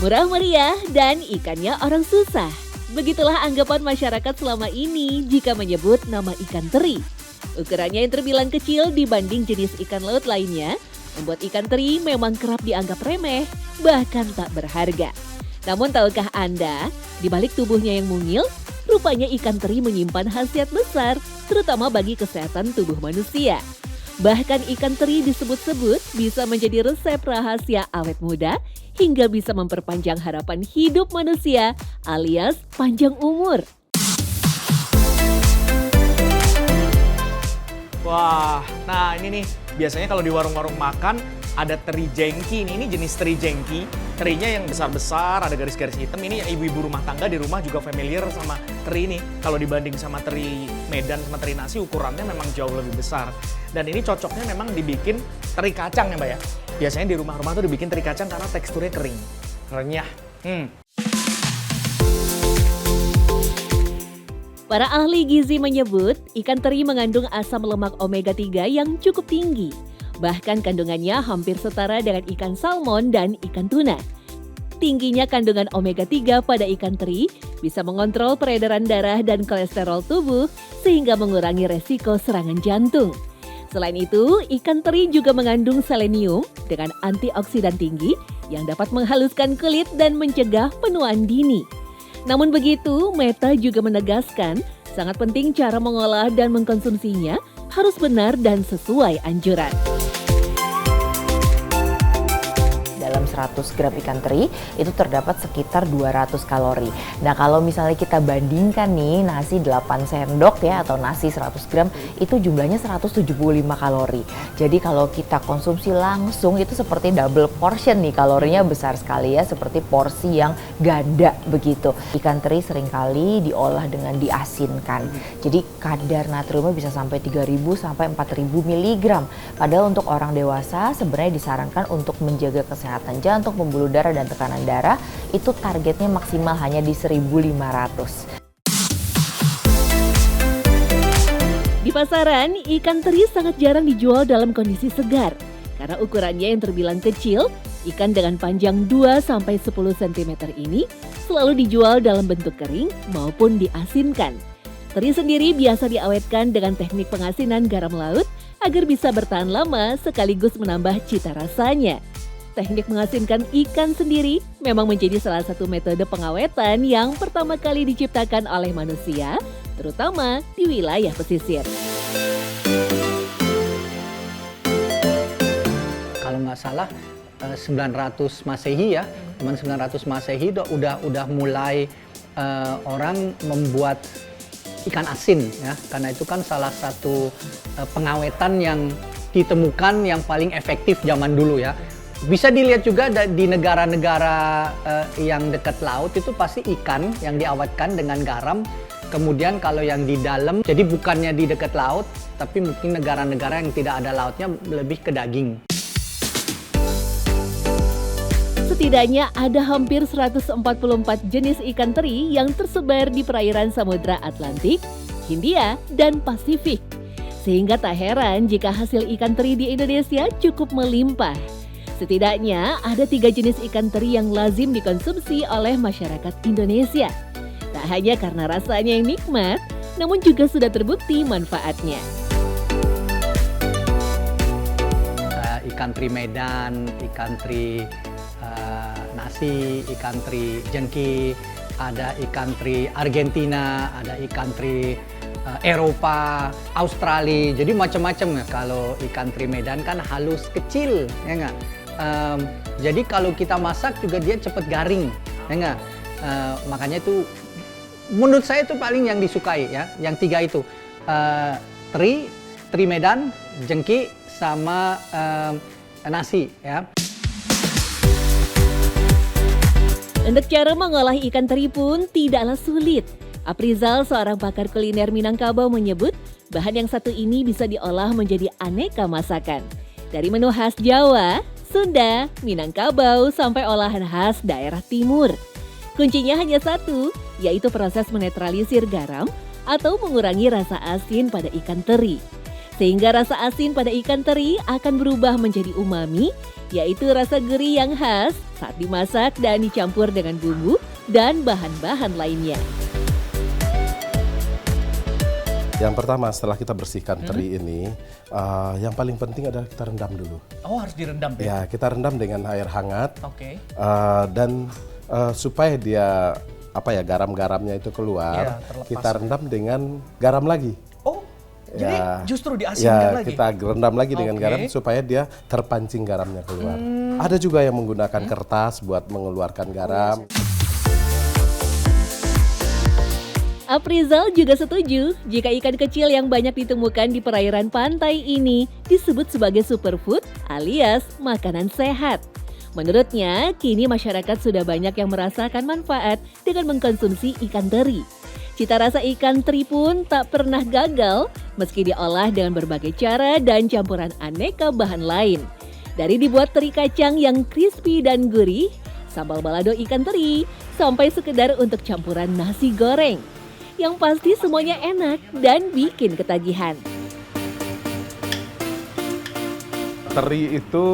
Murah meriah dan ikannya orang susah. Begitulah anggapan masyarakat selama ini jika menyebut nama ikan teri. Ukurannya yang terbilang kecil dibanding jenis ikan laut lainnya, membuat ikan teri memang kerap dianggap remeh, bahkan tak berharga. Namun tahukah Anda, di balik tubuhnya yang mungil, rupanya ikan teri menyimpan khasiat besar, terutama bagi kesehatan tubuh manusia. Bahkan ikan teri disebut-sebut bisa menjadi resep rahasia awet muda hingga bisa memperpanjang harapan hidup manusia alias panjang umur. Wah, nah ini nih biasanya kalau di warung-warung makan ada teri jengki ini jenis teri jengki. Terinya yang besar-besar, ada garis-garis hitam. Ini ibu-ibu rumah tangga di rumah juga familiar sama teri ini. Kalau dibanding sama teri Medan sama teri nasi ukurannya memang jauh lebih besar. Dan ini cocoknya memang dibikin teri kacang ya Mbak ya. Biasanya di rumah-rumah tuh dibikin teri kacang karena teksturnya kering, renyah. Para ahli gizi menyebut ikan teri mengandung asam lemak omega 3 yang cukup tinggi. Bahkan kandungannya hampir setara dengan ikan salmon dan ikan tuna. Tingginya kandungan omega 3 pada ikan teri bisa mengontrol peredaran darah dan kolesterol tubuh sehingga mengurangi resiko serangan jantung. Selain itu, ikan teri juga mengandung selenium dengan antioksidan tinggi yang dapat menghaluskan kulit dan mencegah penuaan dini. Namun begitu, Meta juga menegaskan sangat penting cara mengolah dan mengkonsumsinya harus benar dan sesuai anjuran. Dalam 100 gram ikan teri itu terdapat sekitar 200 kalori. Nah kalau misalnya kita bandingkan nih nasi 8 sendok ya atau nasi 100 gram itu jumlahnya 175 kalori. Jadi kalau kita konsumsi langsung itu seperti double portion nih, kalorinya besar sekali ya, seperti porsi yang ganda begitu. Ikan teri seringkali diolah dengan diasinkan. Jadi kadar natriumnya bisa sampai 3.000 sampai 4.000 mg. Padahal untuk orang dewasa sebenarnya disarankan untuk menjaga kesehatan jantung, pembuluh darah, dan tekanan darah itu targetnya maksimal hanya di 1.500. Di pasaran, ikan teri sangat jarang dijual dalam kondisi segar. Karena ukurannya yang terbilang kecil, ikan dengan panjang 2-10 cm ini selalu dijual dalam bentuk kering maupun diasinkan. Teri sendiri biasa diawetkan dengan teknik pengasinan garam laut agar bisa bertahan lama sekaligus menambah cita rasanya. Teknik mengasinkan ikan sendiri memang menjadi salah satu metode pengawetan yang pertama kali diciptakan oleh manusia, terutama di wilayah pesisir. Kalau nggak salah 900 Masehi ya, 900 Masehi udah mulai orang membuat ikan asin ya, karena itu kan salah satu pengawetan yang ditemukan yang paling efektif zaman dulu ya. Bisa dilihat juga di negara-negara yang dekat laut itu pasti ikan yang diawetkan dengan garam. Kemudian kalau yang di dalam, jadi bukannya di dekat laut, tapi mungkin negara-negara yang tidak ada lautnya lebih ke daging. Setidaknya ada hampir 144 jenis ikan teri yang tersebar di perairan Samudra Atlantik, Hindia, dan Pasifik. Sehingga tak heran jika hasil ikan teri di Indonesia cukup melimpah. Setidaknya ada 3 jenis ikan teri yang lazim dikonsumsi oleh masyarakat Indonesia. Tak hanya karena rasanya yang nikmat, namun juga sudah terbukti manfaatnya. Ikan teri Medan, ikan teri nasi, ikan teri jengki, ada ikan teri Argentina, ada ikan teri Eropa, Australia, jadi macam-macam ya. Kalau ikan teri Medan kan halus, kecil, ya nggak? Jadi kalau kita masak juga dia cepat garing, ya nggak? Makanya itu menurut saya itu paling yang disukai ya, yang 3 itu teri Medan, jengki, sama nasi ya. Untuk cara mengolah ikan teri pun tidaklah sulit. Aprizal, seorang pakar kuliner Minangkabau menyebut bahan yang satu ini bisa diolah menjadi aneka masakan. Dari menu khas Jawa, Sunda, Minangkabau, sampai olahan khas daerah timur. Kuncinya hanya satu, yaitu proses menetralisir garam atau mengurangi rasa asin pada ikan teri. Sehingga rasa asin pada ikan teri akan berubah menjadi umami, yaitu rasa gurih yang khas saat dimasak dan dicampur dengan bumbu dan bahan-bahan lainnya. Yang pertama setelah kita bersihkan teri ini, yang paling penting adalah kita rendam dulu. Oh, harus direndam ya? Ya, kita rendam dengan air hangat. Oke. Dan supaya dia garam-garamnya itu keluar, Ya, terlepas. kita rendam dengan garam lagi. Oh, jadi Ya. justru diasinkan Ya, lagi? kita rendam lagi dengan Oke. garam supaya dia terpancing garamnya keluar. Ada juga yang menggunakan kertas buat mengeluarkan garam. Aprizal juga setuju jika ikan kecil yang banyak ditemukan di perairan pantai ini disebut sebagai superfood alias makanan sehat. Menurutnya, kini masyarakat sudah banyak yang merasakan manfaat dengan mengkonsumsi ikan teri. Cita rasa ikan teri pun tak pernah gagal meski diolah dengan berbagai cara dan campuran aneka bahan lain. Dari dibuat teri kacang yang crispy dan gurih, sambal balado ikan teri, sampai sekedar untuk campuran nasi goreng. Yang pasti semuanya enak dan bikin ketagihan. Teri itu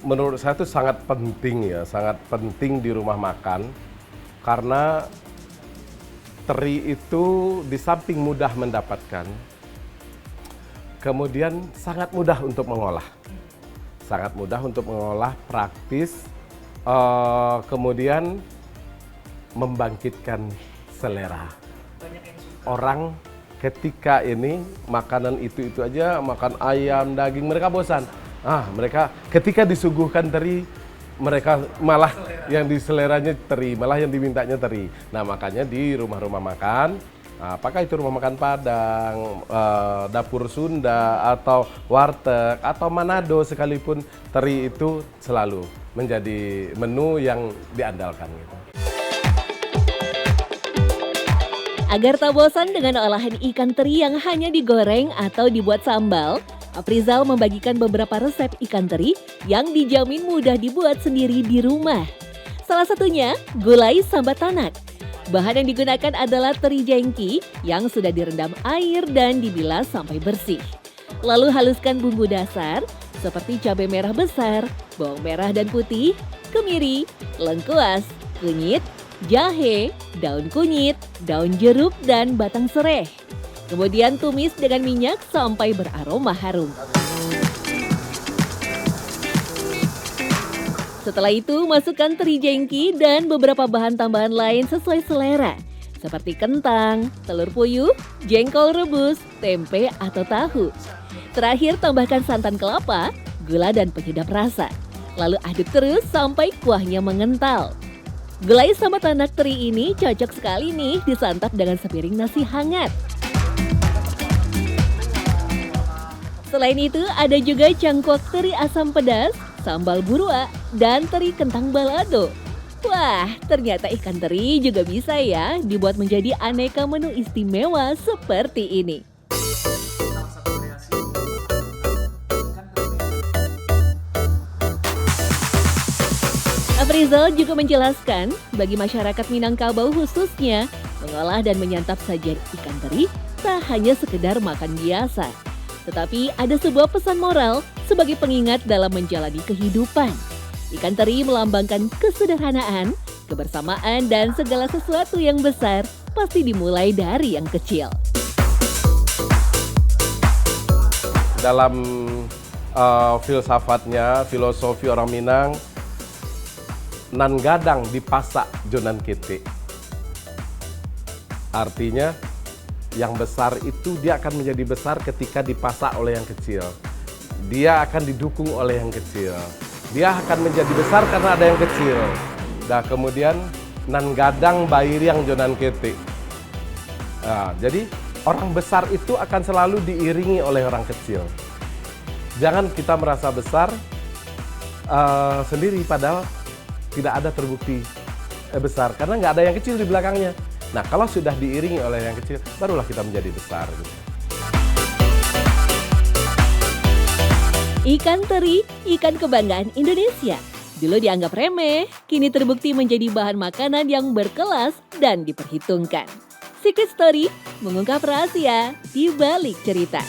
menurut saya itu sangat penting ya, sangat penting di rumah makan. Karena teri itu di samping mudah mendapatkan, kemudian sangat mudah untuk mengolah. Sangat mudah untuk mengolah, praktis, kemudian membangkitkan selera. Orang ketika ini makanan itu aja, makan ayam, daging, mereka bosan. Mereka ketika disuguhkan teri, mereka malah yang diseleranya teri, malah yang dimintanya teri. Nah, makanya di rumah-rumah makan, apakah itu rumah makan Padang, dapur Sunda, atau warteg, atau Manado sekalipun, teri itu selalu menjadi menu yang diandalkan gitu. Agar tak bosan dengan olahan ikan teri yang hanya digoreng atau dibuat sambal, Aprizal membagikan beberapa resep ikan teri yang dijamin mudah dibuat sendiri di rumah. Salah satunya gulai sambat tanak. Bahan yang digunakan adalah teri jengki yang sudah direndam air dan dibilas sampai bersih. Lalu haluskan bumbu dasar seperti cabai merah besar, bawang merah dan putih, kemiri, lengkuas, kunyit, jahe, daun kunyit, daun jeruk, dan batang sereh. Kemudian tumis dengan minyak sampai beraroma harum. Setelah itu, masukkan teri jengki dan beberapa bahan tambahan lain sesuai selera, seperti kentang, telur puyuh, jengkol rebus, tempe atau tahu. Terakhir, tambahkan santan kelapa, gula, dan penyedap rasa. Lalu aduk terus sampai kuahnya mengental. Gulai sambat tanak teri ini cocok sekali nih disantap dengan sepiring nasi hangat. Selain itu, ada juga cangkok teri asam pedas, sambal burua, dan teri kentang balado. Wah, ternyata ikan teri juga bisa ya dibuat menjadi aneka menu istimewa seperti ini. Aprizal juga menjelaskan, bagi masyarakat Minangkabau khususnya, mengolah dan menyantap sajian ikan teri tak hanya sekedar makan biasa, tetapi ada sebuah pesan moral sebagai pengingat dalam menjalani kehidupan. Ikan teri melambangkan kesederhanaan, kebersamaan, dan segala sesuatu yang besar pasti dimulai dari yang kecil. Dalam filsafatnya, filosofi orang Minang, nan gadang dipasak jonan kete. Artinya yang besar itu dia akan menjadi besar ketika dipasak oleh yang kecil. Dia akan didukung oleh yang kecil. Dia akan menjadi besar karena ada yang kecil. Nah, kemudian nan gadang bair yang jonan kete. Nah, jadi orang besar itu akan selalu diiringi oleh orang kecil. Jangan kita merasa besar sendiri padahal tidak ada terbukti besar karena nggak ada yang kecil di belakangnya. Nah, kalau sudah diiringi oleh yang kecil, barulah kita menjadi besar. Gitu. Ikan teri, ikan kebanggaan Indonesia. Dulu dianggap remeh, kini terbukti menjadi bahan makanan yang berkelas dan diperhitungkan. Secret Story mengungkap rahasia di balik cerita.